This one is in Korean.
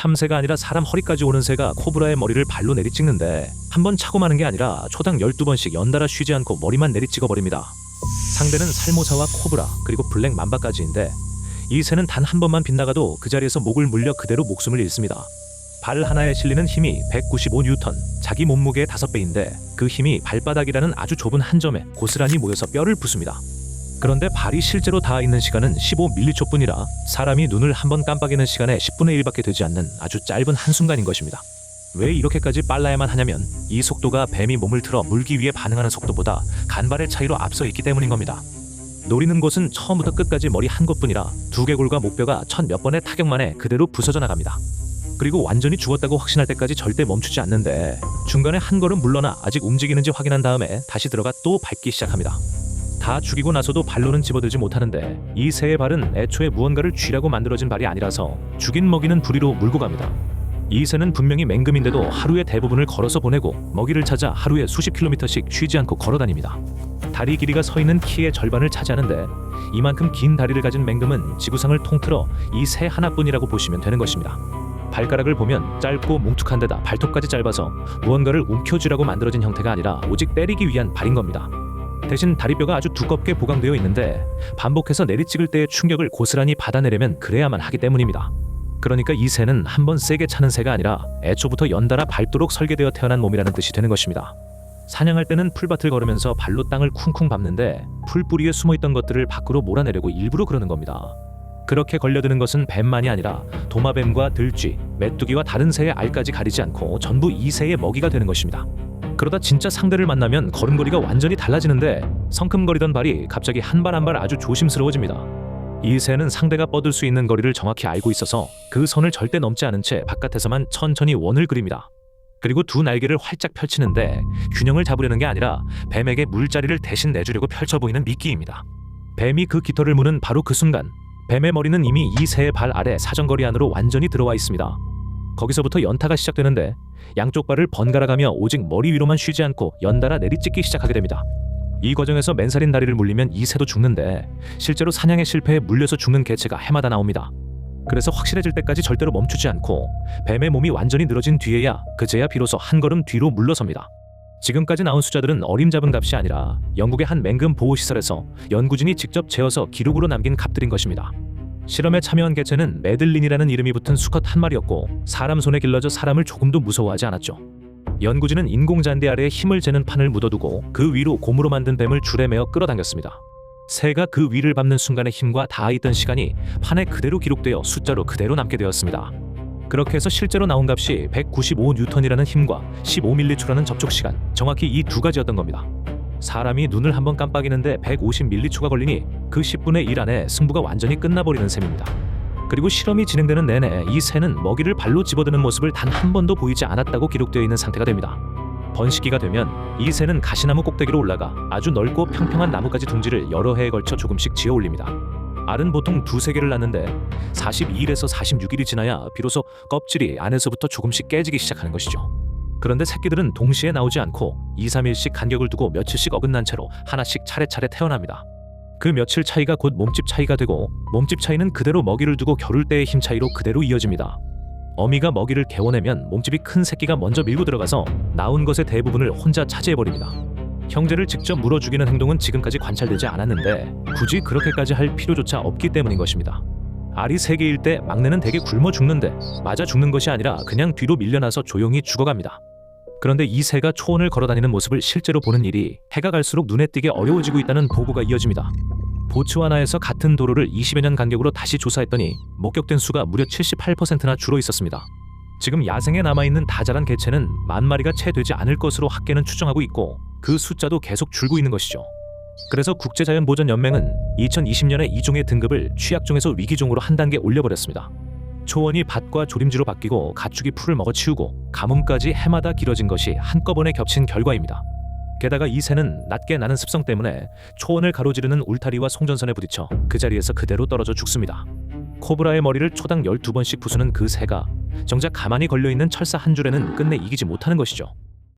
참새가 아니라 사람 허리까지 오는 새가 코브라의 머리를 발로 내리찍는데 한 번 차고 마는 게 아니라 초당 12번씩 연달아 쉬지 않고 머리만 내리찍어 버립니다. 상대는 살모사와 코브라 그리고 블랙 맘바까지인데 이 새는 단 한 번만 빗나가도 그 자리에서 목을 물려 그대로 목숨을 잃습니다. 발 하나에 실리는 힘이 195N, 자기 몸무게의 5배인데 그 힘이 발바닥이라는 아주 좁은 한 점에 고스란히 모여서 뼈를 부숩니다. 그런데 발이 실제로 닿아 있는 시간은 15mC뿐이라 사람이 눈을 한 번 깜빡이는 시간의 10분의 1밖에 되지 않는 아주 짧은 한순간인 것입니다. 왜 이렇게까지 빨라야만 하냐면 이 속도가 뱀이 몸을 틀어 물기 위해 반응하는 속도보다 간발의 차이로 앞서 있기 때문인 겁니다. 노리는 곳은 처음부터 끝까지 머리 한 곳뿐이라 두개골과 목뼈가 천 몇 번의 타격만에 그대로 부서져 나갑니다. 그리고 완전히 죽었다고 확신할 때까지 절대 멈추지 않는데 중간에 한 걸음 물러나 아직 움직이는지 확인한 다음에 다시 들어가 또 밟기 시작합니다. 다 죽이고 나서도 발로는 집어들지 못하는데 이 새의 발은 애초에 무언가를 쥐라고 만들어진 발이 아니라서 죽인 먹이는 부리로 물고 갑니다. 이 새는 분명히 맹금인데도 하루의 대부분을 걸어서 보내고 먹이를 찾아 하루에 수십 킬로미터씩 쉬지 않고 걸어다닙니다. 다리 길이가 서 있는 키의 절반을 차지하는데 이만큼 긴 다리를 가진 맹금은 지구상을 통틀어 이 새 하나뿐이라고 보시면 되는 것입니다. 발가락을 보면 짧고 뭉툭한 데다 발톱까지 짧아서 무언가를 움켜쥐라고 만들어진 형태가 아니라 오직 때리기 위한 발인 겁니다. 대신 다리뼈가 아주 두껍게 보강되어 있는데 반복해서 내리찍을 때의 충격을 고스란히 받아내려면 그래야만 하기 때문입니다. 그러니까 이 새는 한 번 세게 차는 새가 아니라 애초부터 연달아 밟도록 설계되어 태어난 몸이라는 뜻이 되는 것입니다. 사냥할 때는 풀밭을 걸으면서 발로 땅을 쿵쿵 밟는데 풀뿌리에 숨어있던 것들을 밖으로 몰아내려고 일부러 그러는 겁니다. 그렇게 걸려드는 것은 뱀만이 아니라 도마뱀과 들쥐, 메뚜기와 다른 새의 알까지 가리지 않고 전부 이 새의 먹이가 되는 것입니다. 그러다 진짜 상대를 만나면 걸음걸이가 완전히 달라지는데 성큼거리던 발이 갑자기 한 발 한 발 아주 조심스러워집니다. 이 새는 상대가 뻗을 수 있는 거리를 정확히 알고 있어서 그 선을 절대 넘지 않은 채 바깥에서만 천천히 원을 그립니다. 그리고 두 날개를 활짝 펼치는데 균형을 잡으려는 게 아니라 뱀에게 물자리를 대신 내주려고 펼쳐 보이는 미끼입니다. 뱀이 그 깃털을 무는 바로 그 순간 뱀의 머리는 이미 이 새의 발 아래 사정거리 안으로 완전히 들어와 있습니다. 거기서부터 연타가 시작되는데 양쪽 발을 번갈아가며 오직 머리 위로만 쉬지 않고 연달아 내리찍기 시작하게 됩니다. 이 과정에서 맨살인 다리를 물리면 이 새도 죽는데 실제로 사냥에 실패해 물려서 죽는 개체가 해마다 나옵니다. 그래서 확실해질 때까지 절대로 멈추지 않고 뱀의 몸이 완전히 늘어진 뒤에야 그제야 비로소 한 걸음 뒤로 물러섭니다. 지금까지 나온 숫자들은 어림잡은 값이 아니라 영국의 한 맹금 보호시설에서 연구진이 직접 재어서 기록으로 남긴 값들인 것입니다. 실험에 참여한 개체는 매들린이라는 이름이 붙은 수컷 한 마리였고 사람 손에 길러져 사람을 조금도 무서워하지 않았죠. 연구진은 인공잔디 아래에 힘을 재는 판을 묻어두고 그 위로 고무로 만든 뱀을 줄에 매어 끌어당겼습니다. 새가 그 위를 밟는 순간의 힘과 닿아있던 시간이 판에 그대로 기록되어 숫자로 그대로 남게 되었습니다. 그렇게 해서 실제로 나온 값이 195N이라는 힘과 15mC라는 접촉시간, 정확히 이 두 가지였던 겁니다. 사람이 눈을 한번 깜빡이는데 150mC가 걸리니 그 10분의 1 안에 승부가 완전히 끝나버리는 셈입니다. 그리고 실험이 진행되는 내내 이 새는 먹이를 발로 집어드는 모습을 단 한 번도 보이지 않았다고 기록되어 있는 상태가 됩니다. 번식기가 되면 이 새는 가시나무 꼭대기로 올라가 아주 넓고 평평한 나뭇가지 둥지를 여러 해에 걸쳐 조금씩 지어 올립니다. 알은 보통 두세 개를 낳는데 42일에서 46일이 지나야 비로소 껍질이 안에서부터 조금씩 깨지기 시작하는 것이죠. 그런데 새끼들은 동시에 나오지 않고 2, 3일씩 간격을 두고 며칠씩 어긋난 채로 하나씩 차례차례 태어납니다. 그 며칠 차이가 곧 몸집 차이가 되고 몸집 차이는 그대로 먹이를 두고 겨룰 때의 힘 차이로 그대로 이어집니다. 어미가 먹이를 개워내면 몸집이 큰 새끼가 먼저 밀고 들어가서 나온 것의 대부분을 혼자 차지해버립니다. 형제를 직접 물어 죽이는 행동은 지금까지 관찰되지 않았는데 굳이 그렇게까지 할 필요조차 없기 때문인 것입니다. 알이 3개일 때 막내는 대개 굶어 죽는데 맞아 죽는 것이 아니라 그냥 뒤로 밀려나서 조용히 죽어갑니다. 그런데 이 새가 초원을 걸어다니는 모습을 실제로 보는 일이 해가 갈수록 눈에 띄게 어려워지고 있다는 보고가 이어집니다. 보츠와나에서 같은 도로를 20여 년 간격으로 다시 조사했더니 목격된 수가 무려 78%나 줄어 있었습니다. 지금 야생에 남아있는 다자란 개체는 10,000마리가 채 되지 않을 것으로 학계는 추정하고 있고 그 숫자도 계속 줄고 있는 것이죠. 그래서 국제자연보전연맹은 2020년에 이 종의 등급을 취약종에서 위기종으로 한 단계 올려버렸습니다. 초원이 밭과 조림지로 바뀌고 가축이 풀을 먹어치우고 가뭄까지 해마다 길어진 것이 한꺼번에 겹친 결과입니다. 게다가 이 새는 낮게 나는 습성 때문에 초원을 가로지르는 울타리와 송전선에 부딪혀 그 자리에서 그대로 떨어져 죽습니다. 코브라의 머리를 초당 12번씩 부수는 그 새가 정작 가만히 걸려있는 철사 한 줄에는 끝내 이기지 못하는 것이죠.